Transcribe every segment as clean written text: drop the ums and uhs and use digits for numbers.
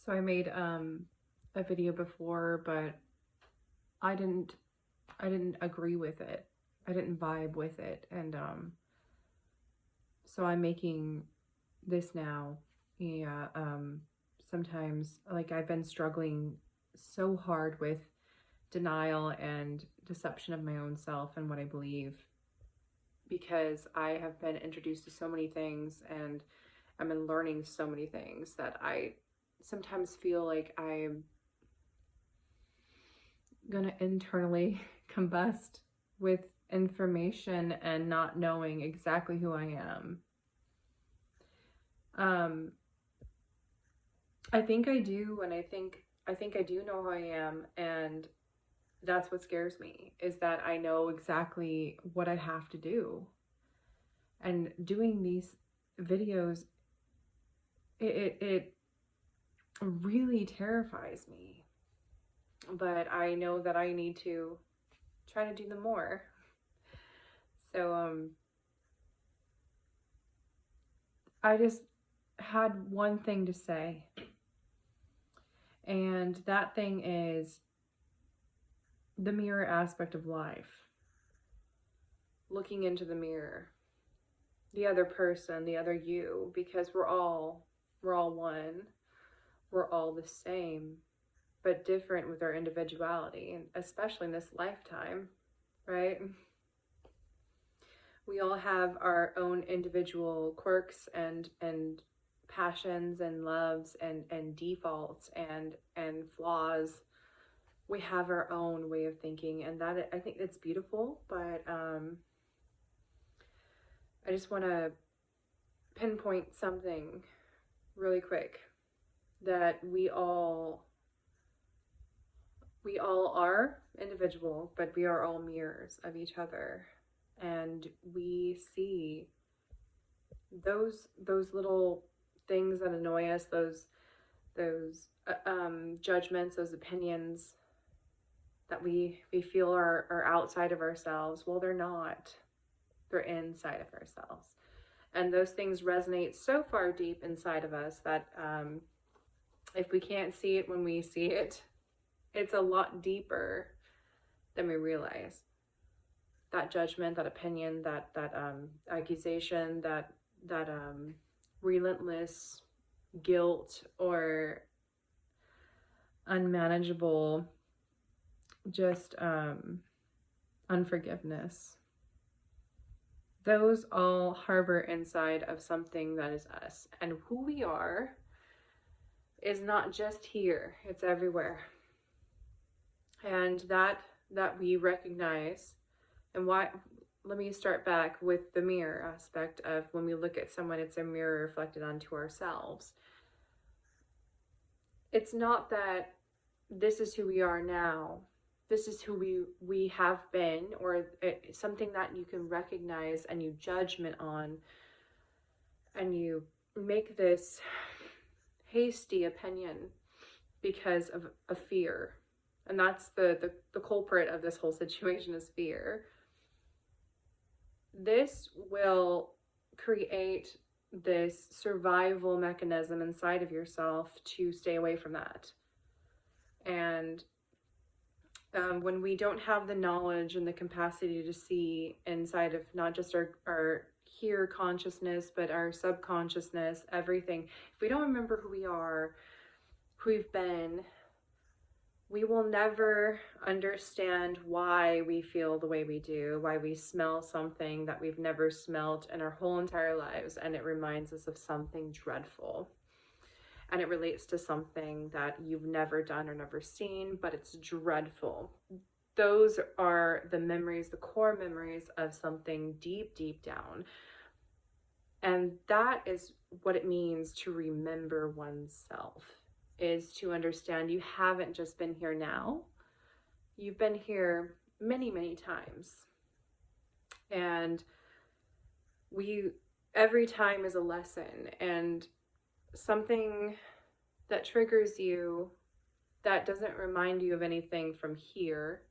So I made a video before, but I didn't agree with it. I didn't vibe with it. And so I'm making this now. Yeah, sometimes like I've been struggling so hard with denial and deception of my own self and what I believe, because I have been introduced to so many things and I've been learning so many things that I sometimes feel like I'm gonna internally combust with information and not knowing exactly who I am. I think I do, and I think I do know who I am, and that's what scares me, is that I know exactly what I have to do. And doing these videos, it really terrifies me. But I know that I need to try to do them more. So I just had one thing to say. And that thing is the mirror aspect of life. Looking into the mirror. The other person, the other you, because we're all one. We're all the same, but different with our individuality, and especially in this lifetime, right? We all have our own individual quirks and passions and loves and defaults and flaws. We have our own way of thinking, and that, I think it's beautiful. But I just want to pinpoint something really quick, that we all are individual, but we are all mirrors of each other, and we see those little things that annoy us, those judgments, those opinions that we feel are outside of ourselves. Well, they're not. They're inside of ourselves. And those things resonate so far deep inside of us that if we can't see it when we see it, it's a lot deeper than we realize. That judgment, that opinion, that accusation, that relentless guilt or unmanageable just unforgiveness. Those all harbor inside of something that is us. And who we are is not just here, it's everywhere. And that we recognize. And why, let me start back with the mirror aspect of when we look at someone, it's a mirror reflected onto ourselves. It's not that this is who we are now, this is who we have been, or something that you can recognize and you judgment on, and you make this hasty opinion because of a fear. And that's the culprit of this whole situation, is fear. This will create this survival mechanism inside of yourself to stay away from that. And when we don't have the knowledge and the capacity to see inside of not just our here consciousness, but our subconsciousness, everything, if we don't remember who we are, who we've been, we will never understand why we feel the way we do, why we smell something that we've never smelled in our whole entire lives, and it reminds us of something dreadful. And it relates to something that you've never done or never seen, but it's dreadful. Those are the memories, the core memories of something deep, deep down. And that is what it means to remember oneself, is to understand you haven't just been here now. You've been here many, many times. And every time is a lesson, and something that triggers you that doesn't remind you of anything from here,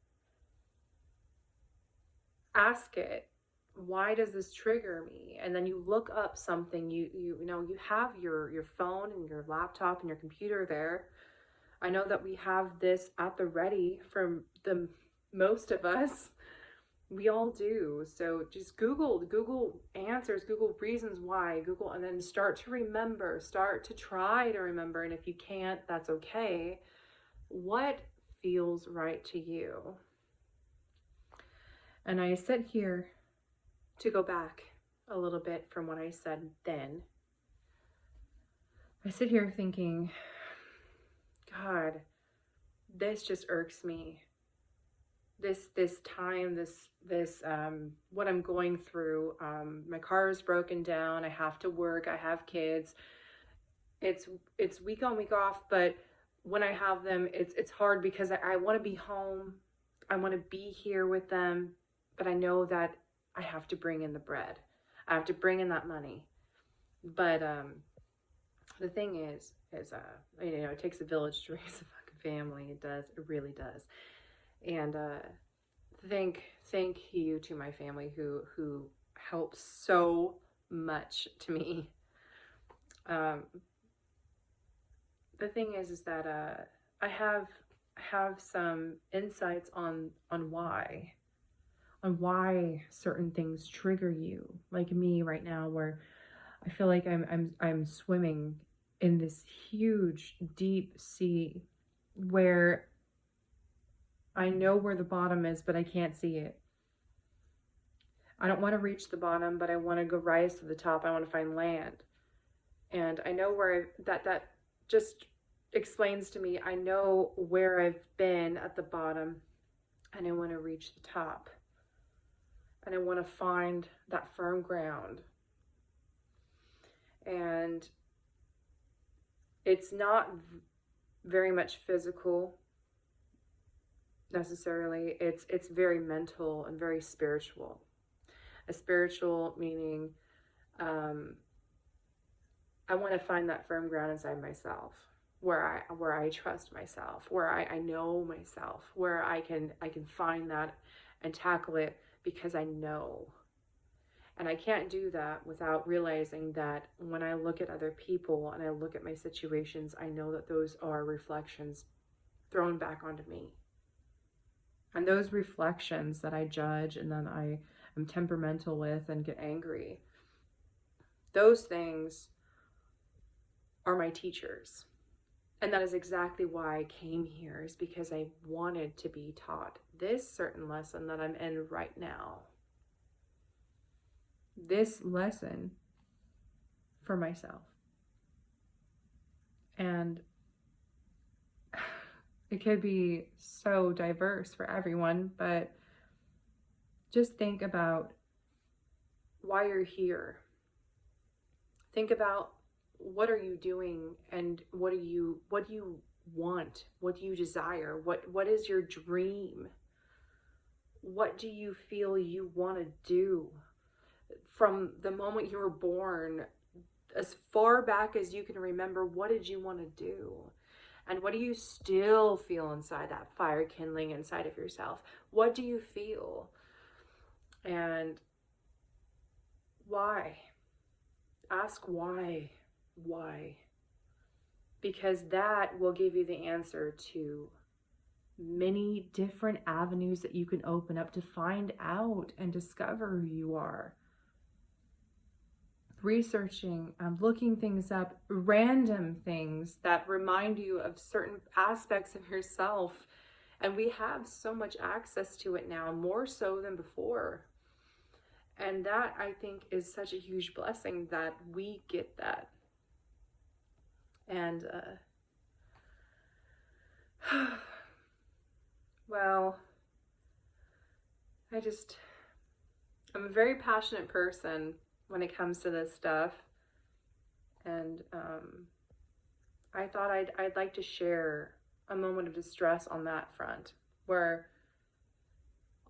ask it why does this trigger me? And then you look up something, you know, you have your phone and your laptop and your computer there. I know that we have this at the ready for the most of us. We all do. So just Google answers, Google reasons why, Google, and then start to remember, start to try to remember. And if you can't, that's okay. What feels right to you? And I sit here to go back a little bit from what I said then. I sit here thinking, God, this just irks me. This time, this what I'm going through. My car is broken down. I have to work. I have kids. It's week on, week off, but when I have them, it's hard because I want to be home. I want to be here with them, but I know that I have to bring in the bread. I have to bring in that money. But the thing is you know, it takes a village to raise a fucking family. It does. It really does. And thank you to my family who helped so much to me. The thing is that I have some insights on why certain things trigger you, like me right now, where I feel like I'm swimming in this huge deep sea where I know where the bottom is, but I can't see it. I don't want to reach the bottom, but I want to go rise to the top. I want to find land. And I know where that just explains to me, I know where I've been at the bottom, and I want to reach the top. And I want to find that firm ground. And it's not very much physical necessarily. It's very mental and very spiritual. A spiritual meaning I want to find that firm ground inside myself, where I trust myself, where I know myself, where I can find that and tackle it because I know. And I can't do that without realizing that when I look at other people and I look at my situations, I know that those are reflections thrown back onto me. And those reflections that I judge and then I am temperamental with and get angry, those things are my teachers. And that is exactly why I came here, is because I wanted to be taught this certain lesson that I'm in right now. This lesson for myself. And it could be so diverse for everyone, but just think about why you're here. Think about what are you doing and what do you want? What do you desire? What is your dream? What do you feel you want to do? From the moment you were born, as far back as you can remember, what did you want to do? And what do you still feel inside that fire kindling inside of yourself? What do you feel? And why? Ask why. Why? Because that will give you the answer to many different avenues that you can open up to find out and discover who you are. Researching, looking things up, random things that remind you of certain aspects of yourself. And we have so much access to it now, more so than before. And that, I think, is such a huge blessing that we get that. And, well, I'm a very passionate person when it comes to this stuff. And I thought I'd like to share a moment of distress on that front, where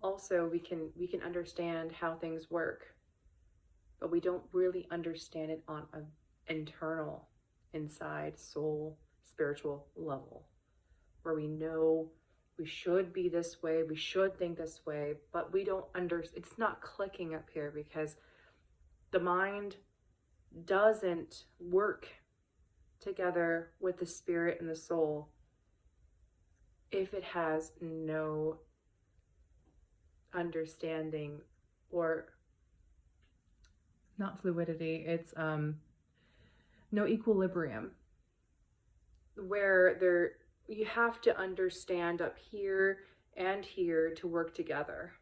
also we can understand how things work, but we don't really understand it on an internal, inside, soul, spiritual level, where we know we should be this way, we should think this way, but we don't it's not clicking up here because the mind doesn't work together with the spirit and the soul if it has no understanding, or not fluidity, it's no equilibrium, where you have to understand up here and here to work together.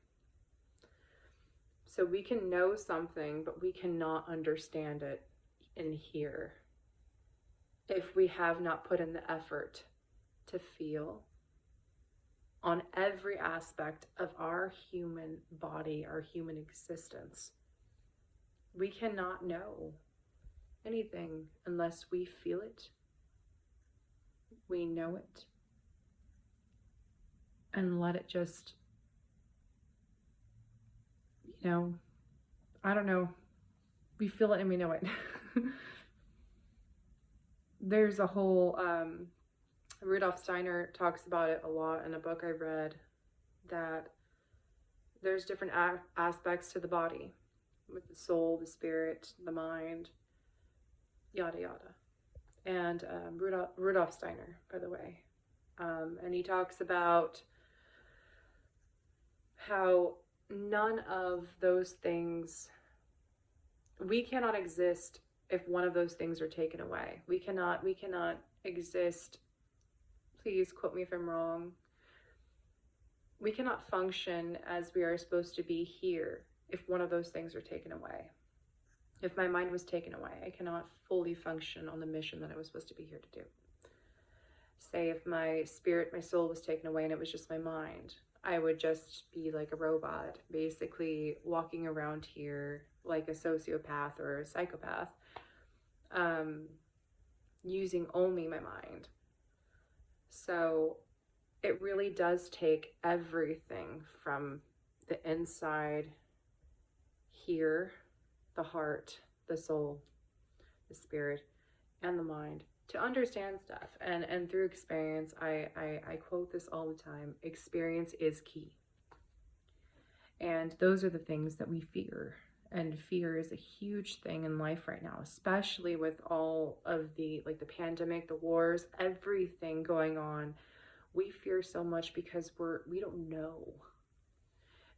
So we can know something, but we cannot understand it in here if we have not put in the effort to feel on every aspect of our human body, our human existence. We cannot know anything unless we feel it, we know it, and let it just, I don't know, we feel it and we know it. There's a whole, Rudolf Steiner talks about it a lot in a book I read, that there's different aspects to the body, with the soul, the spirit, the mind, yada yada. And Rudolf Steiner, by the way. And he talks about how none of those things, we cannot exist if one of those things are taken away. We cannot exist, please quote me if I'm wrong, we cannot function as we are supposed to be here if one of those things are taken away. If my mind was taken away, I cannot fully function on the mission that I was supposed to be here to do. Say if my spirit, my soul was taken away and it was just my mind, I would just be like a robot, basically walking around here like a sociopath or a psychopath, using only my mind. So it really does take everything from the inside here, the heart, the soul, the spirit, and the mind to understand stuff. And through experience, I quote this all the time, experience is key. And those are the things that we fear. And fear is a huge thing in life right now, especially with all of the pandemic, the wars, everything going on. We fear so much because we don't know.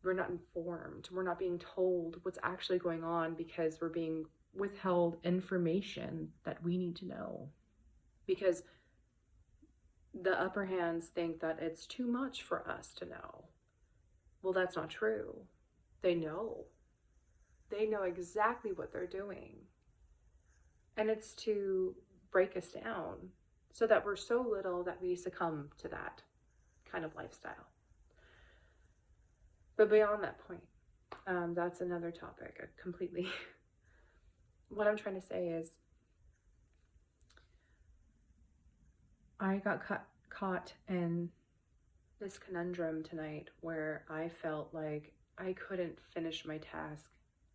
We're not informed. We're not being told what's actually going on because we're being withheld information that we need to know. Because the upper hands think that it's too much for us to know. Well, that's not true. They know. They know exactly what they're doing. And it's to break us down so that we're so little that we succumb to that kind of lifestyle. But beyond that point, that's another topic completely. What I'm trying to say is, I got caught in this conundrum tonight where I felt like I couldn't finish my task.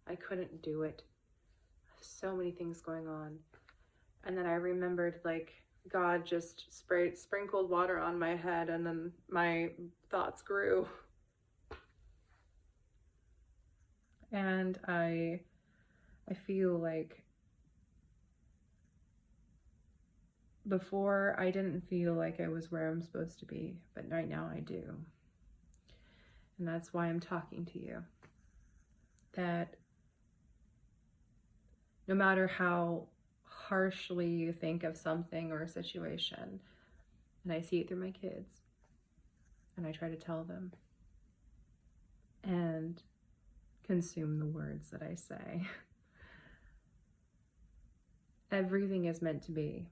I couldn't do it. So many things going on. And then I remembered, God just sprinkled water on my head, and then my thoughts grew. And I feel like before I didn't feel like I was where I'm supposed to be, but right now I do. And that's why I'm talking to you. That no matter how harshly you think of something or a situation, and I see it through my kids, and I try to tell them and consume the words that I say. Everything is meant to be,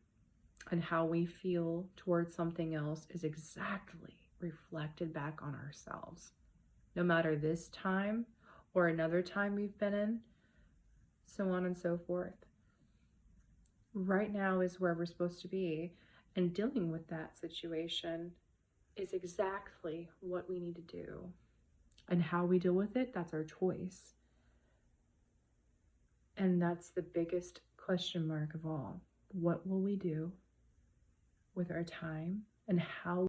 and how we feel towards something else is exactly reflected back on ourselves. No matter this time or another time we've been in, so on and so forth. Right now is where we're supposed to be, and dealing with that situation is exactly what we need to do. And how we deal with it, that's our choice. And that's the biggest question mark of all. What will we do with our time, and how